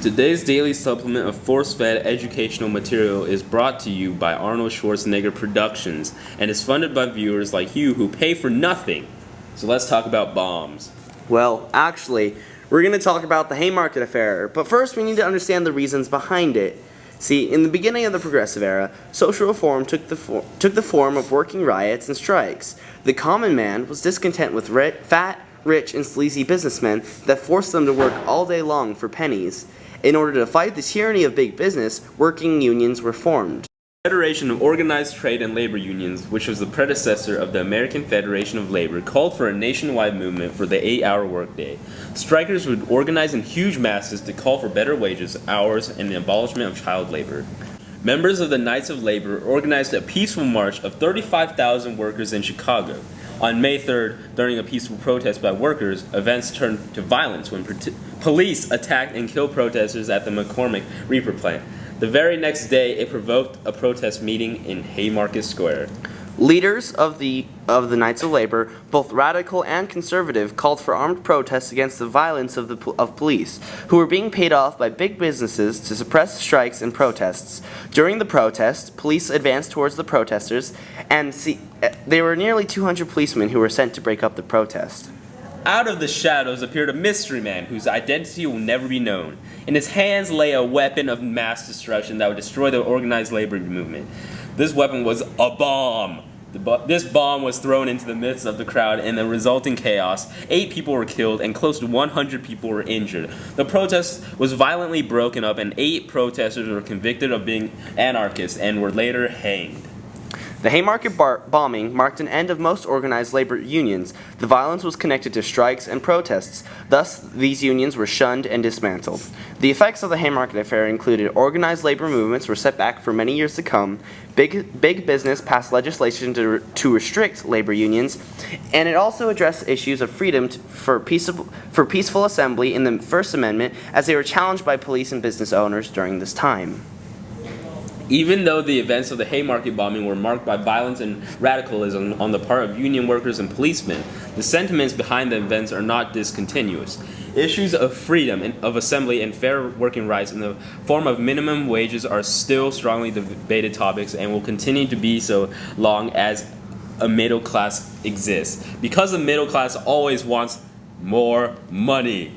Today's daily supplement of force-fed educational material is brought to you by Arnold Schwarzenegger Productions and is funded by viewers like you who pay for nothing. So let's talk about bombs. Well, actually, we're going to talk about the Haymarket Affair, but first we need to understand the reasons behind it. See, in the beginning of the Progressive Era, social reform took the form of working riots and strikes. The common man was discontent with fat, rich, and sleazy businessmen that forced them to work all day long for pennies. In order to fight the tyranny of big business, working unions were formed. The Federation of Organized Trade and Labor Unions, which was the predecessor of the American Federation of Labor, called for a nationwide movement for the 8-hour workday. Strikers would organize in huge masses to call for better wages, hours, and the abolishment of child labor. Members of the Knights of Labor organized a peaceful march of 35,000 workers in Chicago. On May 3rd, during a peaceful protest by workers, events turned to violence when police attacked and killed protesters at the McCormick Reaper plant. The very next day, it provoked a protest meeting in Haymarket Square. Leaders of the Knights of Labor, both radical and conservative, called for armed protests against the violence of police, who were being paid off by big businesses to suppress strikes and protests. During the protest, police advanced towards the protesters, and there were nearly 200 policemen who were sent to break up the protest. Out of the shadows appeared a mystery man whose identity will never be known. In his hands lay a weapon of mass destruction that would destroy the organized labor movement. This weapon was a bomb. This bomb was thrown into the midst of the crowd, and the resulting chaos, 8 people were killed and close to 100 people were injured. The protest was violently broken up, and 8 protesters were convicted of being anarchists and were later hanged. The Haymarket bombing marked an end of most organized labor unions. The violence was connected to strikes and protests. Thus, these unions were shunned and dismantled. The effects of the Haymarket Affair included organized labor movements were set back for many years to come, big business passed legislation to restrict labor unions, and it also addressed issues of freedom for peaceful assembly in the First Amendment as they were challenged by police and business owners during this time. Even though the events of the Haymarket bombing were marked by violence and radicalism on the part of union workers and policemen, the sentiments behind the events are not discontinuous. Issues of freedom of assembly and fair working rights in the form of minimum wages are still strongly debated topics and will continue to be so long as a middle class exists, because the middle class always wants more money.